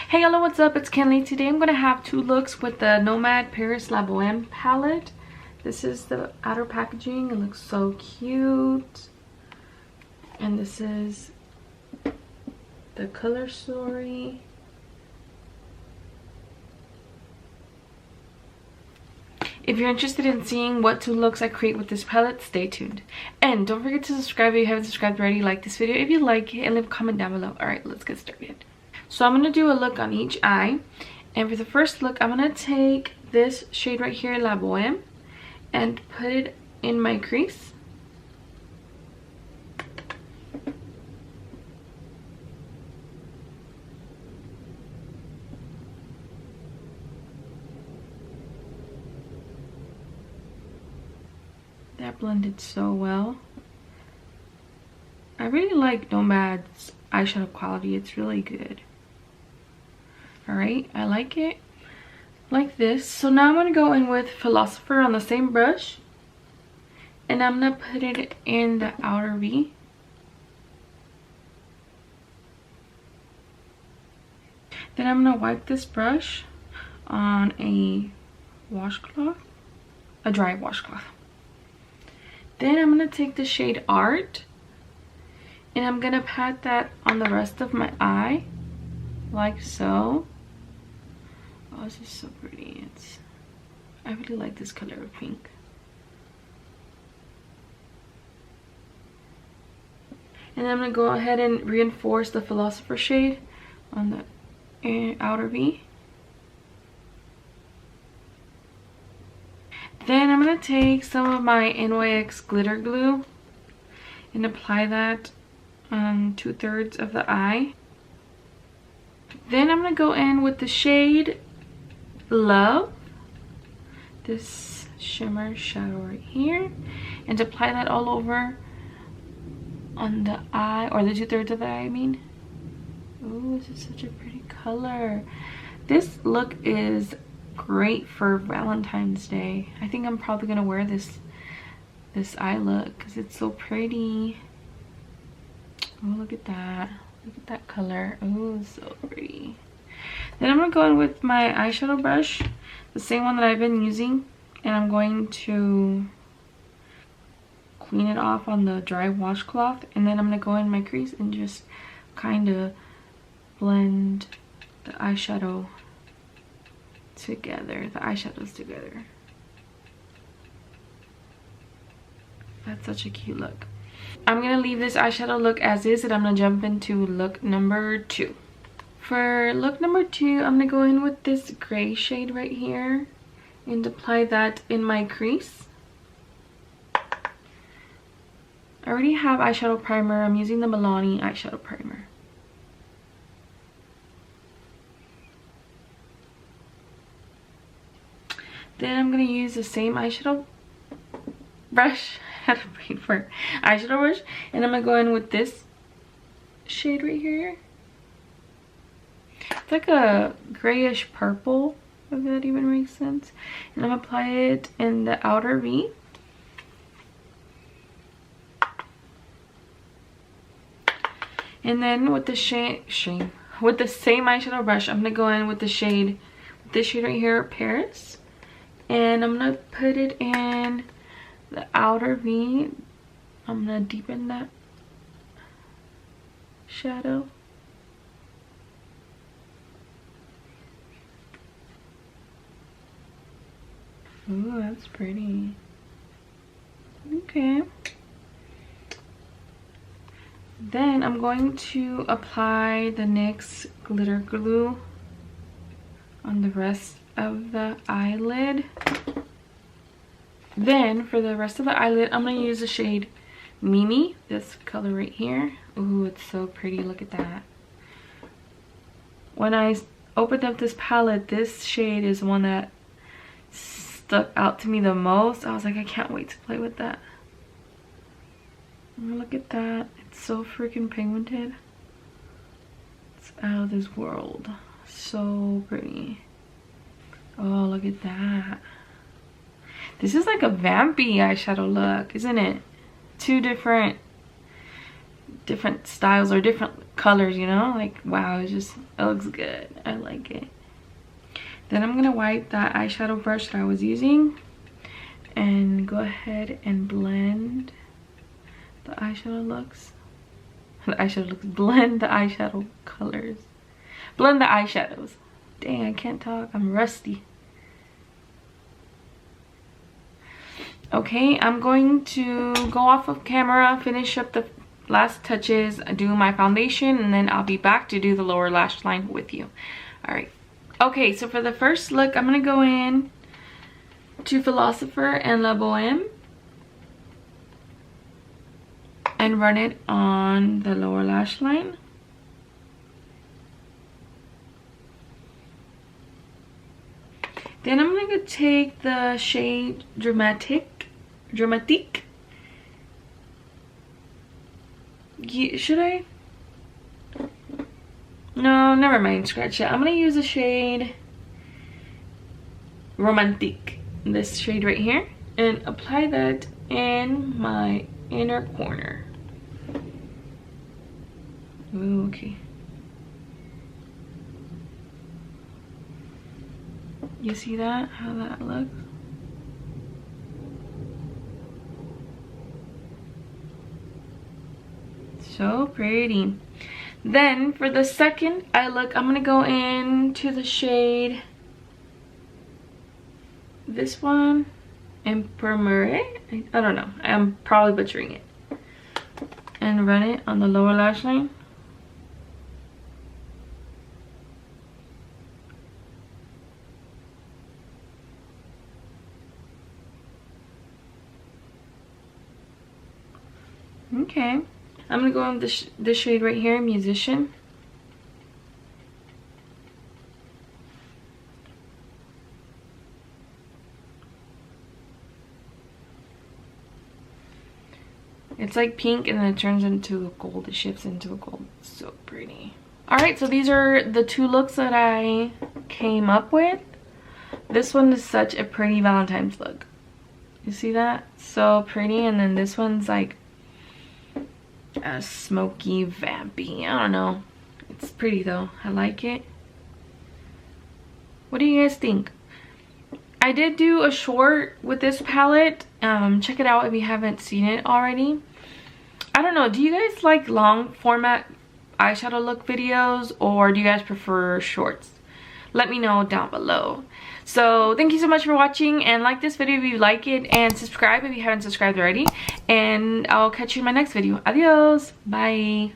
Hey, hello, what's up? It's Kenley. Today I'm going to have two looks with the Nomad Paris La Bohème palette. This is the outer packaging. It looks so cute. And this is the color story. If you're interested in seeing what two looks I create with this palette, stay tuned. And don't forget to subscribe if you haven't subscribed already. Like this video if you like it, and leave a comment down below. Alright, let's get started. So I'm going to do a look on each eye. And for the first look, I'm going to take this shade right here, La Bohème, and put it in my crease. That blended so well. I really like Nomad's eyeshadow quality. It's really good. Alright, I like it like this. So now I'm going to go in with Philosopher on the same brush. And I'm going to put it in the outer V. Then I'm going to wipe this brush on a washcloth. A dry washcloth. Then I'm going to take the shade Art. And I'm going to pat that on the rest of my eye. Like so. Oh, this is so pretty. I really like this color of pink. And then I'm going to go ahead and reinforce the Philosopher shade on the outer V. Then I'm going to take some of my NYX glitter glue and apply that on 2/3 of the eye. Then I'm going to go in with the shade Love, this shimmer shadow right here, and apply that all over on the eye, or the 2/3 of the eye, I mean. Oh, this is such a pretty color. This look is great for Valentine's Day. I think I'm probably gonna wear this eye look because it's so pretty. Oh, look at that. Look at that color. Oh, so pretty. Then I'm going to go in with my eyeshadow brush, the same one that I've been using, and I'm going to clean it off on the dry washcloth, and then I'm going to go in my crease and just kind of blend the eyeshadow together, the eyeshadows together. That's such a cute look. I'm going to leave this eyeshadow look as is, and I'm going to jump into look number 2. For look number 2, I'm going to go in with this gray shade right here and apply that in my crease. I already have eyeshadow primer. I'm using the Milani eyeshadow primer. Then I'm going to use the same eyeshadow brush. I had to wait for eyeshadow brush. And I'm going to go in with this shade right here. It's like a grayish purple, if that even makes sense. And I'm going to apply it in the outer V. And then with the with the same eyeshadow brush, I'm going to go in with the shade, this shade right here, Paris. And I'm going to put it in the outer V. I'm going to deepen that shadow. Ooh, that's pretty. Okay. Then I'm going to apply the NYX glitter glue on the rest of the eyelid. Then for the rest of the eyelid, I'm going to use the shade Mimi, this color right here. Ooh, it's so pretty. Look at that. When I opened up this palette, this shade is one that stuck out to me the most. I was like, I can't wait to play with that. Oh, look at that. It's so freaking pigmented. It's out of this world. So pretty. Oh, look at that. This is like a vampy eyeshadow look, isn't it? Two different styles, or different colors, you know, like wow, it looks good. I like it. Then I'm gonna wipe that eyeshadow brush that I was using and go ahead and blend the eyeshadow looks. Blend the eyeshadow colors. Blend the eyeshadows. Dang, I can't talk. I'm rusty. Okay, I'm going to go off of camera, finish up the last touches, do my foundation, and then I'll be back to do the lower lash line with you. Alright. Okay, so for the first look, I'm going to go in to Philosopher and La Bohème and run it on the lower lash line. Then I'm going to take the shade Dramatique. Should I? No, never mind, scratch it. I'm going to use the shade Romantique, this shade right here, and apply that in my inner corner. Ooh, okay. You see that? How that looks? So pretty. Then for the second eye look, I'm gonna go into the shade, this one, Imprimerie. I don't know. I'm probably butchering it. And run it on the lower lash line. Okay, I'm gonna go in this shade right here, Musician. It's like pink and then it turns into a gold. It shifts into a gold. It's so pretty. Alright, so these are the two looks that I came up with. This one is such a pretty Valentine's look. You see that? So pretty. And then this one's like a smoky, vampy. I don't know. It's pretty though. I like it. What do you guys think? I did do a short with this palette. Check it out if you haven't seen it already. I don't know. Do you guys like long format eyeshadow look videos, or do you guys prefer shorts? Let me know down below. So thank you so much for watching, and like this video if you like it, and subscribe if you haven't subscribed already, and I'll catch you in my next video. Adios. Bye.